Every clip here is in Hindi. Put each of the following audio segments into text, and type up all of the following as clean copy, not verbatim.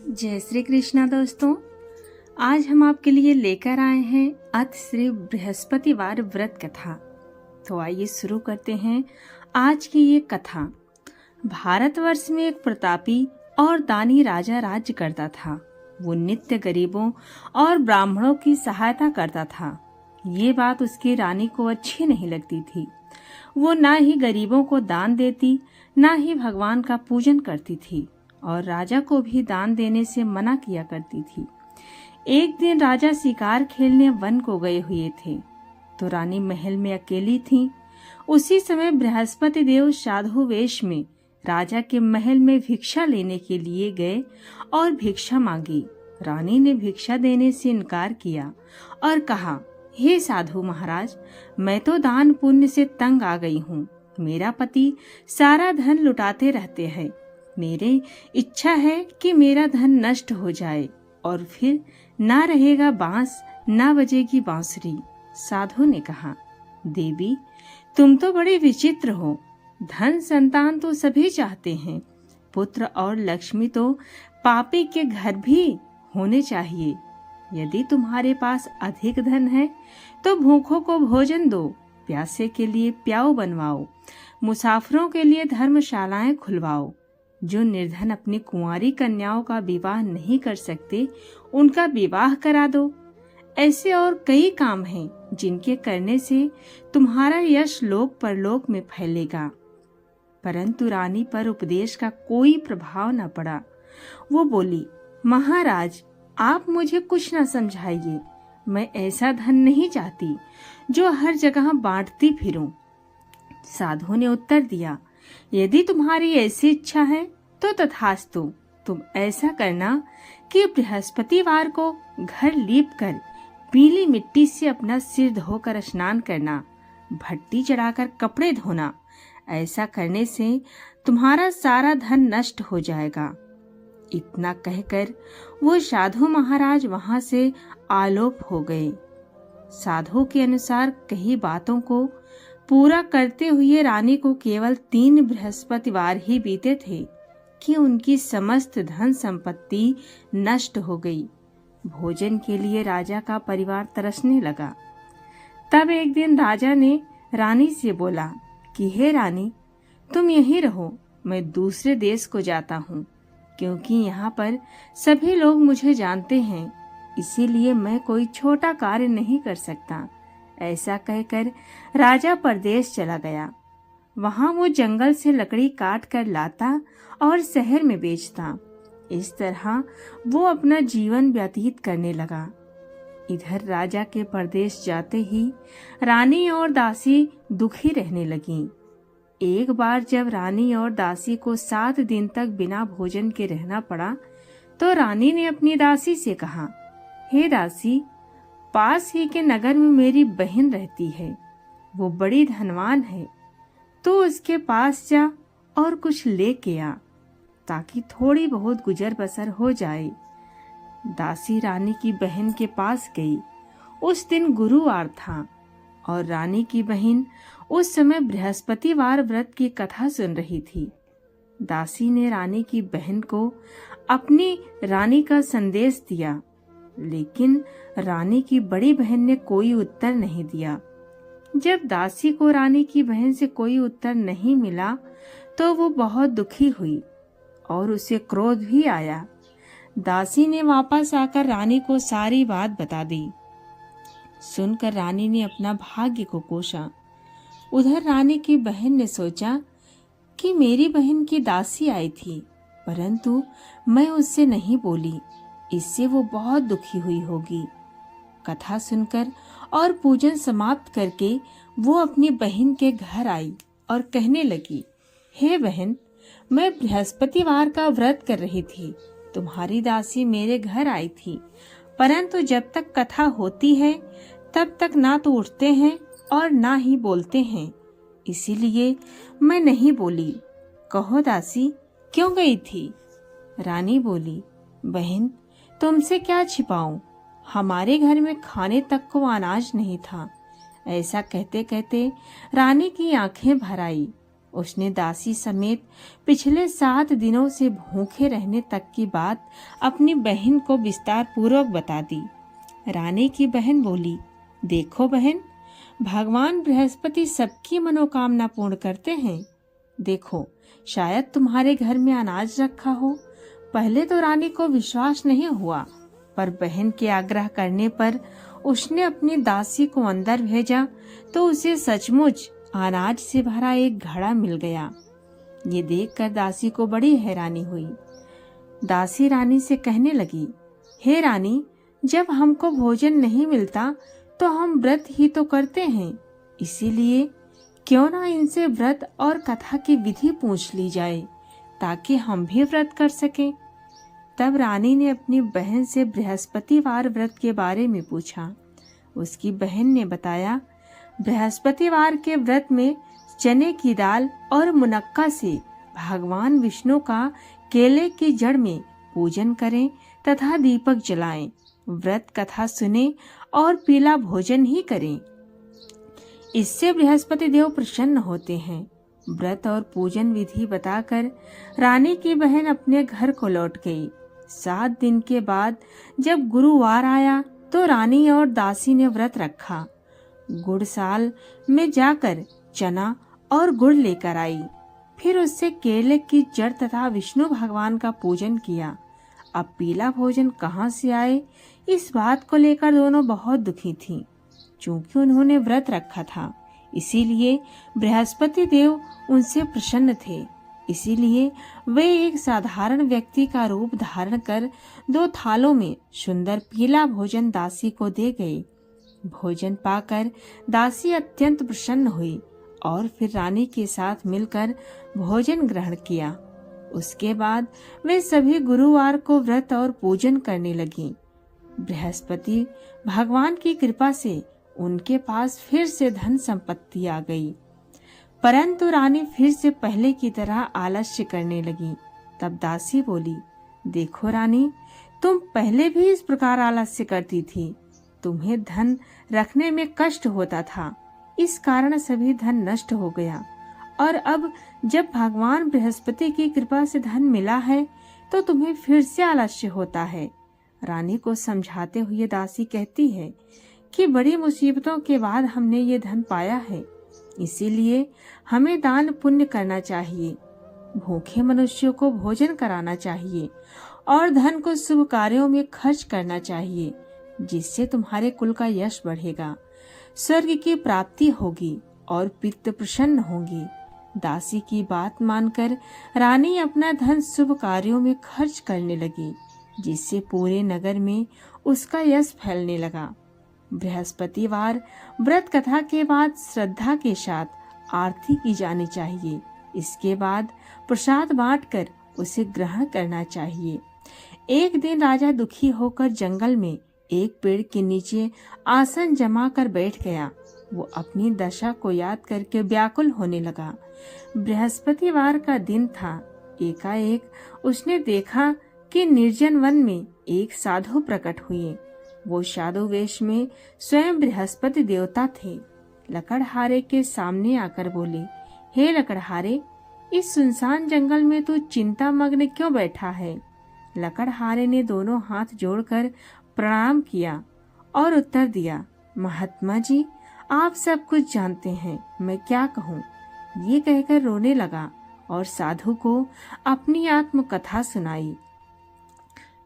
जय श्री कृष्णा दोस्तों। आज हम आपके लिए लेकर आए हैं अत श्री बृहस्पतिवार व्रत कथा। तो आइए शुरू करते हैं आज की ये कथा। भारतवर्ष में एक प्रतापी और दानी राजा राज्य करता था। वो नित्य गरीबों और ब्राह्मणों की सहायता करता था। ये बात उसकी रानी को अच्छी नहीं लगती थी। वो ना ही गरीबों को दान देती, ना ही भगवान का पूजन करती थी और राजा को भी दान देने से मना किया करती थी। एक दिन राजा शिकार खेलने वन को गए हुए थे तो रानी महल में अकेली थी। उसी समय बृहस्पति देव साधु वेश में राजा के महल में भिक्षा लेने के लिए गए और भिक्षा मांगी। रानी ने भिक्षा देने से इनकार किया और कहा, हे साधु महाराज, मैं तो दान पुण्य से तंग आ गई हूँ। मेरा पति सारा धन लुटाते रहते हैं। मेरी इच्छा है कि मेरा धन नष्ट हो जाए और फिर ना रहेगा बांस, ना बजेगी बांसुरी। साधु ने कहा, देवी, तुम तो बड़े विचित्र हो। धन संतान तो सभी चाहते हैं, पुत्र और लक्ष्मी तो पापी के घर भी होने चाहिए। यदि तुम्हारे पास अधिक धन है तो भूखों को भोजन दो, प्यासे के लिए प्याऊ बनवाओ, मुसाफिरों के लिए धर्मशालाएं खुलवाओ। जो निर्धन अपनी कुंवारी कन्याओं का विवाह नहीं कर सकते, उनका विवाह करा दो। ऐसे और कई काम हैं जिनके करने से तुम्हारा यश लोक परलोक में फैलेगा। परंतु रानी पर उपदेश का कोई प्रभाव न पड़ा। वो बोली, महाराज, आप मुझे कुछ न समझाइए। मैं ऐसा धन नहीं चाहती जो हर जगह बांटती फिरूं। साधु ने उत्तर दिया, यदि तुम्हारी ऐसी इच्छा है तो तथास्तु। तुम ऐसा करना कि बृहस्पतिवार को घर लीप कर पीली मिट्टी से अपना सिर धोकर स्नान करना, भट्टी चढ़ाकर कपड़े धोना। ऐसा करने से तुम्हारा सारा धन नष्ट हो जाएगा। इतना कहकर वो साधु महाराज वहां से आलोप हो गए। साधु के अनुसार कई बातों को पूरा करते हुए रानी को केवल 3 बृहस्पतिवार ही बीते थे कि उनकी समस्त धन संपत्ति नष्ट हो गई। भोजन के लिए राजा का परिवार तरसने लगा। तब एक दिन राजा ने रानी से बोला कि हे रानी, तुम यहीं रहो, मैं दूसरे देश को जाता हूँ, क्योंकि यहाँ पर सभी लोग मुझे जानते हैं, इसीलिए मैं कोई छोटा कार्य नहीं कर सकता। ऐसा कहकर राजा परदेश चला गया। वहां वो जंगल से लकड़ी काट कर लाता और शहर में बेचता। इस तरह वो अपना जीवन व्यतीत करने लगा। इधर राजा के परदेश जाते ही रानी और दासी दुखी रहने लगीं। एक बार जब रानी और दासी को 7 दिन तक बिना भोजन के रहना पड़ा तो रानी ने अपनी दासी से कहा, हे दासी, पास ही के नगर में मेरी बहन रहती है। वो बड़ी धनवान है, तो उसके पास जा और कुछ लेके आ, ताकि थोड़ी बहुत गुजर बसर हो जाए। दासी रानी की बहन के पास गई। उस दिन गुरुवार था और रानी की बहन उस समय बृहस्पतिवार व्रत की कथा सुन रही थी। दासी ने रानी की बहन को अपनी रानी का संदेश दिया, लेकिन रानी की बड़ी बहन ने कोई उत्तर नहीं दिया। जब दासी को रानी की बहन से कोई उत्तर नहीं मिला तो वो बहुत दुखी हुई और उसे क्रोध भी आया। दासी ने वापस आकर रानी को सारी बात बता दी। सुनकर रानी ने अपना भाग्य को कोसा। उधर रानी की बहन ने सोचा कि मेरी बहन की दासी आई थी, परंतु मैं उससे नहीं बोली, इससे वो बहुत दुखी हुई होगी। कथा सुनकर और पूजन समाप्त करके वो अपनी बहन के घर आई और कहने लगी, हे बहन, मैं बृहस्पतिवार का व्रत कर रही थी। तुम्हारी दासी मेरे घर आई थी, परंतु जब तक कथा होती है तब तक ना तो उठते हैं और ना ही बोलते हैं, इसीलिए मैं नहीं बोली। कहो दासी, क्यों गई थी? रानी बोली, बहन, तुमसे क्या छिपाऊं, हमारे घर में खाने तक को अनाज नहीं था। ऐसा कहते कहते रानी की आंखें भर आई। उसने दासी समेत पिछले 7 दिनों से भूखे रहने तक की बात अपनी बहन को विस्तार पूर्वक बता दी। रानी की बहन बोली, देखो बहन, भगवान बृहस्पति सबकी मनोकामना पूर्ण करते हैं। देखो, शायद तुम्हारे घर में अनाज रखा हो। पहले तो रानी को विश्वास नहीं हुआ, पर बहन के आग्रह करने पर उसने अपनी दासी को अंदर भेजा तो उसे सचमुच अनाज से भरा एक घड़ा मिल गया। ये देखकर दासी को बड़ी हैरानी हुई। दासी रानी से कहने लगी, हे रानी, जब हमको भोजन नहीं मिलता तो हम व्रत ही तो करते हैं, इसीलिए क्यों ना इनसे व्रत और कथा की विधि पूछ ली जाए ताकि हम भी व्रत कर सकें। तब रानी ने अपनी बहन से बृहस्पतिवार व्रत के बारे में पूछा। उसकी बहन ने बताया, बृहस्पतिवार के व्रत में चने की दाल और मुनक्का से भगवान विष्णु का केले की जड़ में पूजन करें तथा दीपक जलाएं, व्रत कथा सुने और पीला भोजन ही करें। इससे बृहस्पति देव प्रसन्न होते हैं। व्रत और पूजन विधि बताकर रानी की बहन अपने घर को लौट गई। 7 दिन के बाद जब गुरुवार आया तो रानी और दासी ने व्रत रखा। गुड़साल में जाकर चना और गुड़ लेकर आई, फिर उससे केले की जड़ तथा विष्णु भगवान का पूजन किया। अब पीला भोजन कहाँ से आए, इस बात को लेकर दोनों बहुत दुखी थीं। चूंकि उन्होंने व्रत रखा था, इसीलिए बृहस्पति देव उनसे प्रसन्न थे। इसीलिए वे एक साधारण व्यक्ति का रूप धारण कर 2 थालों में सुंदर पीला भोजन दासी को दे गए। भोजन पाकर दासी अत्यंत प्रसन्न हुई और फिर रानी के साथ मिलकर भोजन ग्रहण किया। उसके बाद वे सभी गुरुवार को व्रत और पूजन करने लगी। बृहस्पति भगवान की कृपा से उनके पास फिर से धन संपत्ति आ गई, परंतु रानी फिर से पहले की तरह आलस्य करने लगी। तब दासी बोली, देखो रानी, तुम पहले भी इस प्रकार आलस्य करती थी। तुम्हें धन रखने में कष्ट होता था, इस कारण सभी धन नष्ट हो गया, और अब जब भगवान बृहस्पति की कृपा से धन मिला है तो तुम्हें फिर से आलस्य होता है। रानी को समझाते हुए दासी कहती है कि बड़ी मुसीबतों के बाद हमने ये धन पाया है, इसीलिए हमें दान पुण्य करना चाहिए, भूखे मनुष्यों को भोजन कराना चाहिए और धन को शुभ कार्यों में खर्च करना चाहिए, जिससे तुम्हारे कुल का यश बढ़ेगा, स्वर्ग की प्राप्ति होगी और पितृ प्रसन्न होंगे। दासी की बात मानकर रानी अपना धन शुभ कार्यों में खर्च करने लगी, जिससे पूरे नगर में उसका यश फैलने लगा। बृहस्पतिवार व्रत कथा के बाद श्रद्धा के साथ आरती की जानी चाहिए। इसके बाद प्रसाद बांटकर उसे ग्रहण करना चाहिए। एक दिन राजा दुखी होकर जंगल में एक पेड़ के नीचे आसन जमा कर बैठ गया। वो अपनी दशा को याद करके व्याकुल होने लगा। बृहस्पतिवार का दिन था। एकाएक उसने देखा कि निर्जन वन में एक साधु प्रकट हुए। वो साधु वेश में स्वयं बृहस्पति देवता थे। लकड़हारे के सामने आकर बोले, हे लकड़हारे, इस सुनसान जंगल में तू चिंता मग्न क्यों बैठा है? लकड़हारे ने दोनों हाथ जोड़कर प्रणाम किया और उत्तर दिया, महात्मा जी, आप सब कुछ जानते हैं, मैं क्या कहूँ। ये कहकर रोने लगा और साधु को अपनी आत्मकथा सुनाई।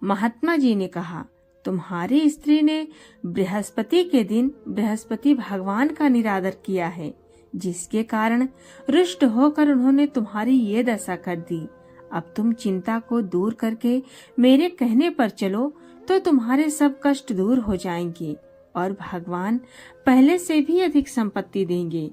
महात्मा जी ने कहा, तुम्हारी स्त्री ने बृहस्पति के दिन बृहस्पति भगवान का निरादर किया है, जिसके कारण रुष्ट होकर उन्होंने तुम्हारी ये दशा कर दी। अब तुम चिंता को दूर करके मेरे कहने पर चलो तो तुम्हारे सब कष्ट दूर हो जाएंगे और भगवान पहले से भी अधिक संपत्ति देंगे।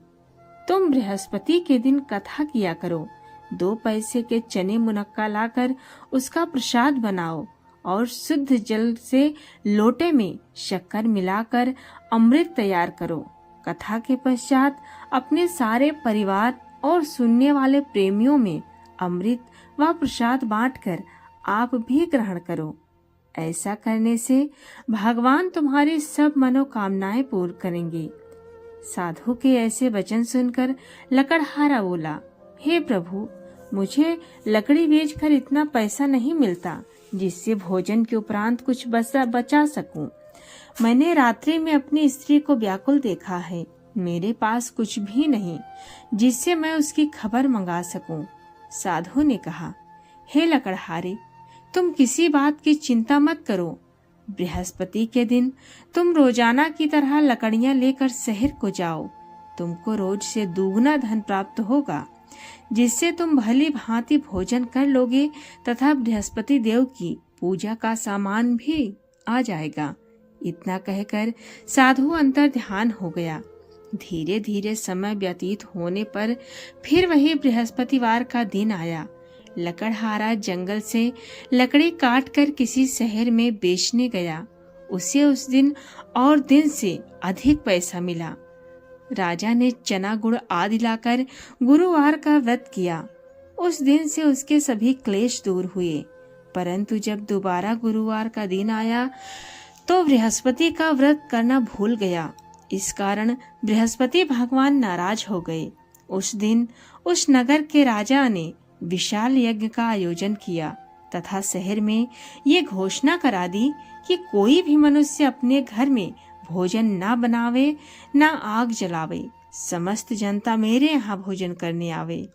तुम बृहस्पति के दिन कथा किया करो। 2 पैसे के चने मुनक्का लाकर उसका प्रसाद बनाओ और शुद्ध जल से लोटे में शक्कर मिलाकर अमृत तैयार करो। कथा के पश्चात अपने सारे परिवार और सुनने वाले प्रेमियों में अमृत व प्रसाद बांटकर आप भी ग्रहण करो। ऐसा करने से भगवान तुम्हारी सब मनोकामनाएं पूर्ण करेंगे। साधु के ऐसे वचन सुनकर लकड़हारा बोला, हे प्रभु, मुझे लकड़ी बेचकर इतना पैसा नहीं मिलता जिससे भोजन के उपरांत कुछ बचा सकूं। मैंने रात्रि में अपनी स्त्री को व्याकुल देखा है। मेरे पास कुछ भी नहीं जिससे मैं उसकी खबर मंगा सकूं। साधु ने कहा, हे लकड़हारे, तुम किसी बात की चिंता मत करो। बृहस्पति के दिन तुम रोजाना की तरह लकड़ियां लेकर शहर को जाओ। तुमको रोज से दुगना धन प्राप्त होगा, जिससे तुम भली भांति भोजन कर लोगे तथा बृहस्पति देव की पूजा का सामान भी आ जाएगा। इतना कहकर साधु अंतर ध्यान हो गया। धीरे धीरे समय व्यतीत होने पर फिर वही बृहस्पतिवार का दिन आया। लकड़हारा जंगल से लकड़ी काट कर किसी शहर में बेचने गया। उसे उस दिन और दिन से अधिक पैसा मिला। राजा ने चना गुड़ आदि लाकर गुरुवार का व्रत किया। उस दिन से उसके सभी क्लेश दूर हुए। परंतु जब दोबारा गुरुवार का दिन आया तो बृहस्पति का व्रत करना भूल गया। इस कारण बृहस्पति भगवान नाराज हो गए। उस दिन उस नगर के राजा ने विशाल यज्ञ का आयोजन किया तथा शहर में ये घोषणा करा दी कि कोई भी मनुष्य अपने घर में भोजन ना बनावे, ना आग जलावे। समस्त जनता मेरे यहाँ भोजन करने आवे।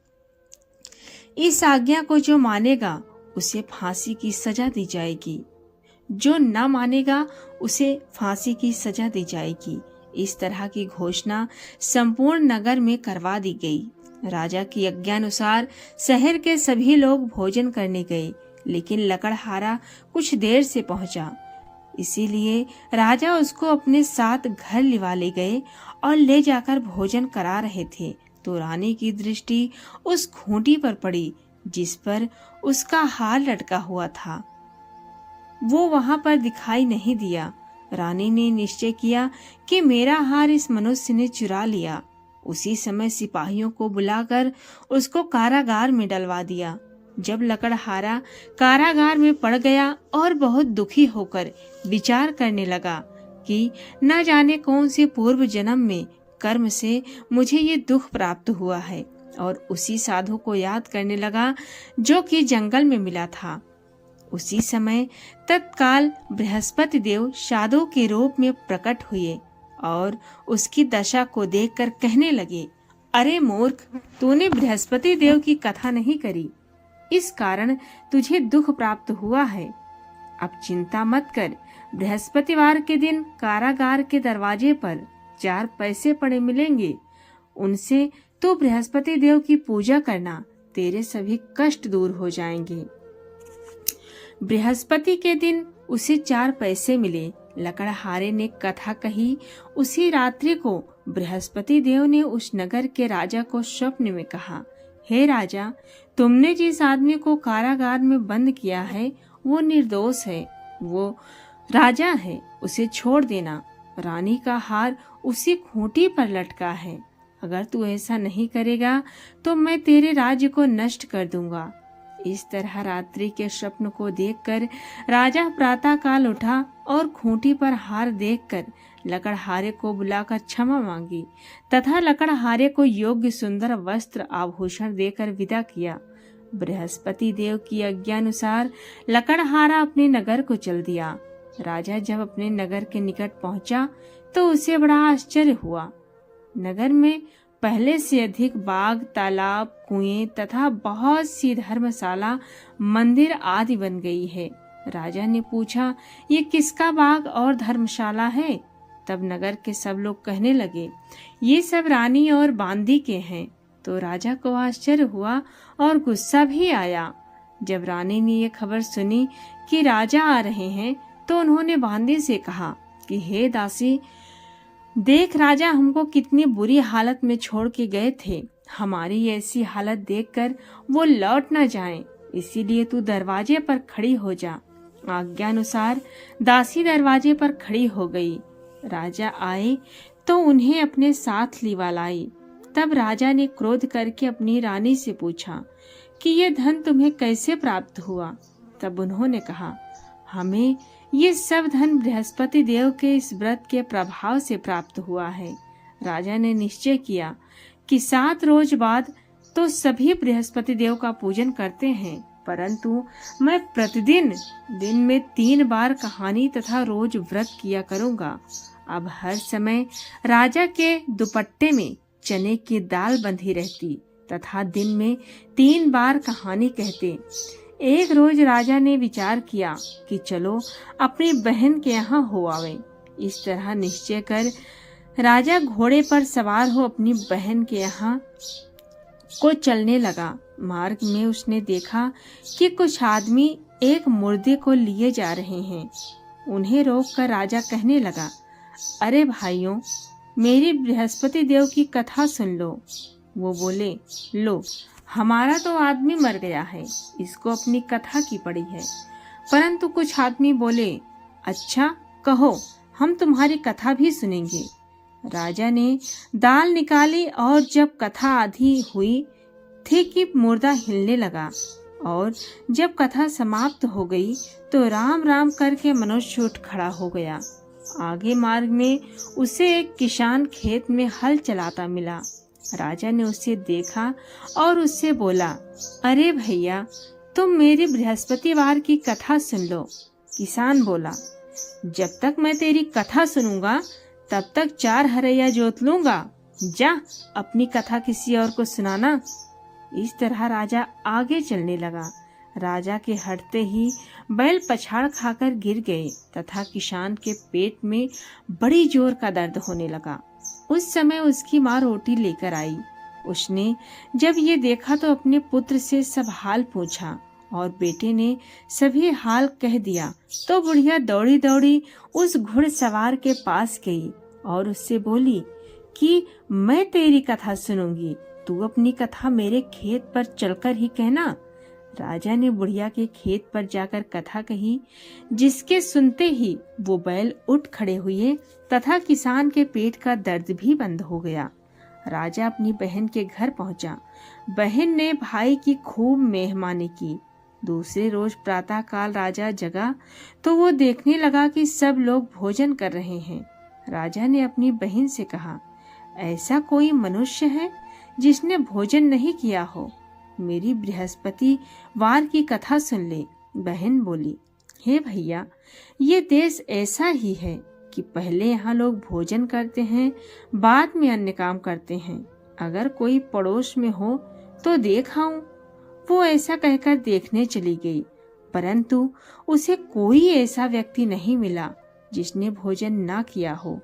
इस आज्ञा को जो मानेगा उसे फांसी की सजा दी जाएगी, जो न मानेगा उसे फांसी की सजा दी जाएगी। इस तरह की घोषणा संपूर्ण नगर में करवा दी गई। राजा की आज्ञानुसार शहर के सभी लोग भोजन करने गए, लेकिन लकड़हारा कुछ देर से पहुंचा। इसीलिए राजा उसको अपने साथ घर लिवा ले गए और ले जाकर भोजन करा रहे थे तो रानी की दृष्टि उस खूंटी पर पड़ी जिस पर उसका हार लटका हुआ था। वो वहां पर दिखाई नहीं दिया। रानी ने निश्चय किया कि मेरा हार इस मनुष्य ने चुरा लिया। उसी समय सिपाहियों को बुलाकर उसको कारागार में डलवा दिया। जब लकड़हारा कारागार में पड़ गया और बहुत दुखी होकर विचार करने लगा कि न जाने कौन से पूर्व जन्म में कर्म से मुझे ये दुख प्राप्त हुआ है, और उसी साधु को याद करने लगा जो कि जंगल में मिला था। उसी समय तत्काल बृहस्पति देव साधु के रूप में प्रकट हुए और उसकी दशा को देखकर कहने लगे, अरे मूर्ख, तूने बृहस्पति देव की कथा नहीं करी, इस कारण तुझे दुख प्राप्त हुआ है। अब चिंता मत कर। बृहस्पतिवार के दिन कारागार के दरवाजे पर 4 पैसे पड़े मिलेंगे। उनसे तो बृहस्पति देव की पूजा करना, तेरे सभी कष्ट दूर हो जाएंगे। बृहस्पति के दिन उसे 4 पैसे मिले। लकड़हारे ने कथा कही। उसी रात्रि को बृहस्पति देव ने उस नगर के राजा को स्वप्न में कहा, हे राजा, तुमने जिस आदमी को कारागार में बंद किया है वो निर्दोष है, वो राजा है, उसे छोड़ देना। रानी का हार उसी खूंटी पर लटका है। अगर तू ऐसा नहीं करेगा तो मैं तेरे राज्य को नष्ट कर दूंगा। इस तरह रात्रि के स्वप्न को देखकर राजा प्रातः काल उठा और खूंटी पर हार देखकर लकड़हारे को बुलाकर क्षमा मांगी तथा लकड़हारे को योग्य सुंदर वस्त्र आभूषण देकर विदा किया। बृहस्पति देव की आज्ञानुसार लकड़हारा अपने नगर को चल दिया। राजा जब अपने नगर के निकट पहुंचा तो उसे बड़ा आश्चर्य हुआ। नगर में पहले से अधिक बाग, तालाब, कुएं तथा बहुत सी धर्मशाला, मंदिर आदि बन गई है। राजा ने पूछा, ये किसका बाग और धर्मशाला है? तब नगर के सब लोग कहने लगे, ये सब रानी और बांदी के हैं। तो राजा को आश्चर्य हुआ और गुस्सा भी आया। जब रानी ने ये खबर सुनी कि राजा आ रहे हैं तो उन्होंने बांदी से कहा कि हे दासी, देख राजा हमको कितनी बुरी हालत में छोड़ के गए थे। हमारी ऐसी हालत देखकर वो लौट न जाएं, इसीलिए तू दरवाजे पर खड़ी हो जा। आज्ञानुसार दासी दरवाजे पर खड़ी हो गई। राजा आए तो उन्हें अपने साथ लिवा लाई। तब राजा ने क्रोध करके अपनी रानी से पूछा कि ये धन तुम्हें कैसे प्राप्त हुआ? तब उन्होंने कहा, हमें ये सब धन बृहस्पति देव के इस व्रत के प्रभाव से प्राप्त हुआ है। राजा ने निश्चय किया कि 7 रोज बाद तो सभी बृहस्पति देव का पूजन करते हैं, परंतु मैं प्रतिदिन दिन में 3 बार कहानी तथा रोज व्रत किया करूंगा। अब हर समय राजा के दुपट्टे में चने की दाल बंधी रहती तथा दिन में 3 बार कहानी कहते। एक रोज राजा ने विचार किया कि चलो अपनी बहन के यहाँ हो आवे। इस तरह निश्चय कर राजा घोड़े पर सवार हो अपनी बहन के यहाँ को चलने लगा। मार्ग में उसने देखा कि कुछ आदमी एक मुर्दे को लिए जा रहे हैं। उन्हें रोककर राजा कहने लगा, अरे भाइयों, मेरी बृहस्पति देव की कथा सुन लो। वो बोले, लो, हमारा तो आदमी मर गया है, इसको अपनी कथा की पड़ी है। परंतु कुछ आदमी बोले, अच्छा कहो, हम तुम्हारी कथा भी सुनेंगे। राजा ने दाल निकाली और जब कथा आधी हुई थी कि मुर्दा हिलने लगा, और जब कथा समाप्त हो गई तो राम राम करके मनुष्य उठ खड़ा हो गया। आगे मार्ग में उसे एक किसान खेत में हल चलाता मिला। राजा ने उसे देखा और उससे बोला, अरे भैया, तुम मेरी बृहस्पतिवार की कथा सुन लो। किसान बोला, जब तक मैं तेरी कथा सुनूंगा तब तक 4 हरैया जोत लूंगा। जा, अपनी कथा किसी और को सुनाना। इस तरह राजा आगे चलने लगा। राजा के हटते ही बैल पछाड़ खाकर गिर गए तथा किसान के पेट में बड़ी जोर का दर्द होने लगा। उस समय उसकी माँ रोटी लेकर आई। उसने जब ये देखा तो अपने पुत्र से सब हाल पूछा और बेटे ने सभी हाल कह दिया। तो बुढ़िया दौड़ी दौड़ी उस घुड़सवार के पास गई और उससे बोली कि मैं तेरी कथा सुनूंगी, तू अपनी कथा मेरे खेत पर चलकर ही कहना। राजा ने बुढ़िया के खेत पर जाकर कथा कही, जिसके सुनते ही वो बैल उठ खड़े हुए तथा किसान के पेट का दर्द भी बंद हो गया। राजा अपनी बहन के घर पहुंचा। बहन ने भाई की खूब मेहमानी की। दूसरे रोज प्रातः काल राजा जगा तो वो देखने लगा कि सब लोग भोजन कर रहे हैं। राजा ने अपनी बहन से कहा, ऐसा कोई मनुष्य है जिसने भोजन नहीं किया हो? मेरी बृहस्पति वार की कथा सुन ले। बहन बोली, हे भैया, ये देश ऐसा ही है कि पहले यहाँ लोग भोजन करते हैं, बाद में अन्य काम करते हैं। अगर कोई पड़ोस में हो तो देख आऊं। वो ऐसा कहकर देखने चली गई, परंतु उसे कोई ऐसा व्यक्ति नहीं मिला जिसने भोजन ना किया हो।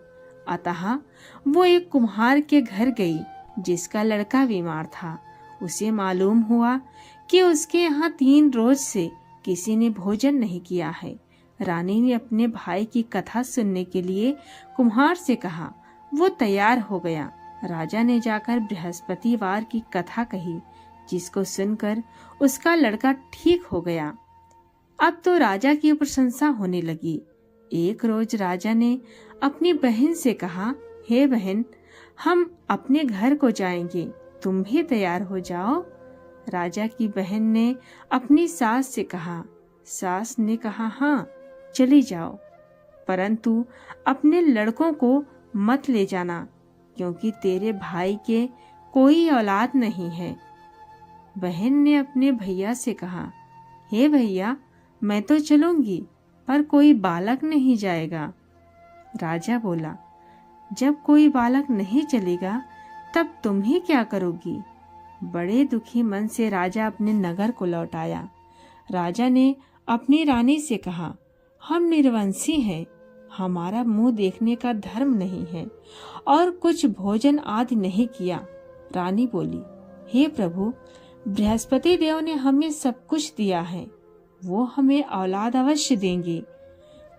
अतः वो एक कुम्हार के घर गई जिसका लड़का बीमार था। उसे मालूम हुआ कि उसके यहाँ 3 रोज से किसी ने भोजन नहीं किया है। रानी ने अपने भाई की कथा सुनने के लिए कुम्हार से कहा। वो तैयार हो गया। राजा ने जाकर बृहस्पतिवार की कथा कही, जिसको सुनकर उसका लड़का ठीक हो गया। अब तो राजा की प्रशंसा होने लगी। एक रोज राजा ने अपनी बहन से कहा, हे बहन, हम अपने घर को जाएंगे, तुम भी तैयार हो जाओ। राजा की बहन ने अपनी सास से कहा। सास ने कहा, हाँ चली जाओ, परंतु अपने लड़कों को मत ले जाना, क्योंकि तेरे भाई के कोई औलाद नहीं है। बहन ने अपने भैया से कहा, हे भैया, मैं तो चलूंगी, पर कोई बालक नहीं जाएगा। राजा बोला, जब कोई बालक नहीं चलेगा तब तुम ही क्या करोगी? बड़े दुखी मन से राजा अपने नगर को लौट आया। राजा ने अपनी रानी से कहा, हम निर्वंशी हैं, हमारा मुंह देखने का धर्म नहीं है और कुछ भोजन आदि नहीं किया। रानी बोली, हे प्रभु, बृहस्पति देव ने हमें सब कुछ दिया है, वो हमें औलाद अवश्य देंगे।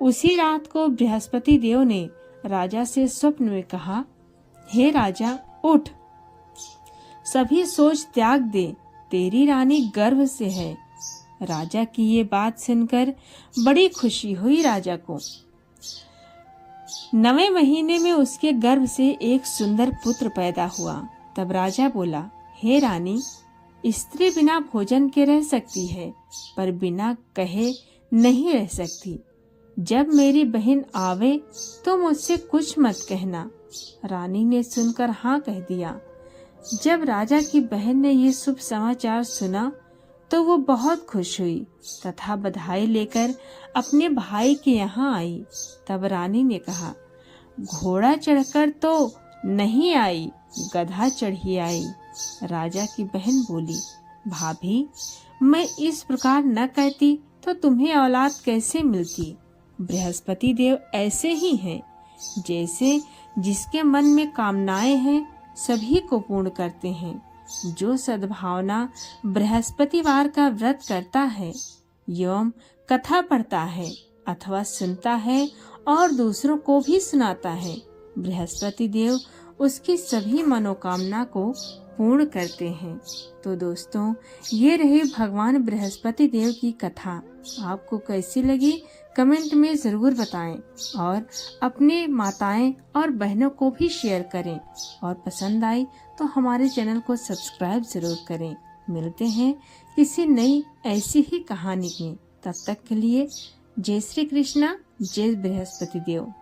उसी रात को बृहस्पति देव ने राजा से स्वप्न में कहा, हे राजा, उठ, सभी सोच त्याग दे, तेरी रानी गर्भ से है। राजा की ये बात सुनकर बड़ी खुशी हुई राजा को। 9वें महीने में उसके गर्भ से एक सुंदर पुत्र पैदा हुआ। तब राजा बोला, हे रानी, स्त्री बिना भोजन के रह सकती है, पर बिना कहे नहीं रह सकती। जब मेरी बहन आवे तो मुझसे कुछ मत कहना। रानी ने सुनकर हाँ कह दिया। जब राजा की बहन ने ये शुभ समाचार सुना तो वो बहुत खुश हुई तथा बधाई लेकर अपने भाई के यहाँ आई। तब रानी ने कहा, घोड़ा चढ़कर तो नहीं आई, गधा चढ़ी आई। राजा की बहन बोली, भाभी, मैं इस प्रकार न कहती तो तुम्हें औलाद कैसे मिलती। बृहस्पति देव ऐसे ही हैं, जैसे जिसके मन में कामनाएं हैं सभी को पूर्ण करते हैं। जो सद्भावना बृहस्पतिवार का व्रत करता है एवं कथा पढ़ता है अथवा सुनता है और दूसरों को भी सुनाता है, बृहस्पति देव उसकी सभी मनोकामना को पूर्ण करते हैं। तो दोस्तों, ये रही भगवान बृहस्पति देव की कथा। आपको कैसी लगी कमेंट में ज़रूर बताएं और अपने माताएं और बहनों को भी शेयर करें और पसंद आई तो हमारे चैनल को सब्सक्राइब ज़रूर करें। मिलते हैं किसी नई ऐसी ही कहानी में। तब तक के लिए जय श्री कृष्णा, जय बृहस्पति देव।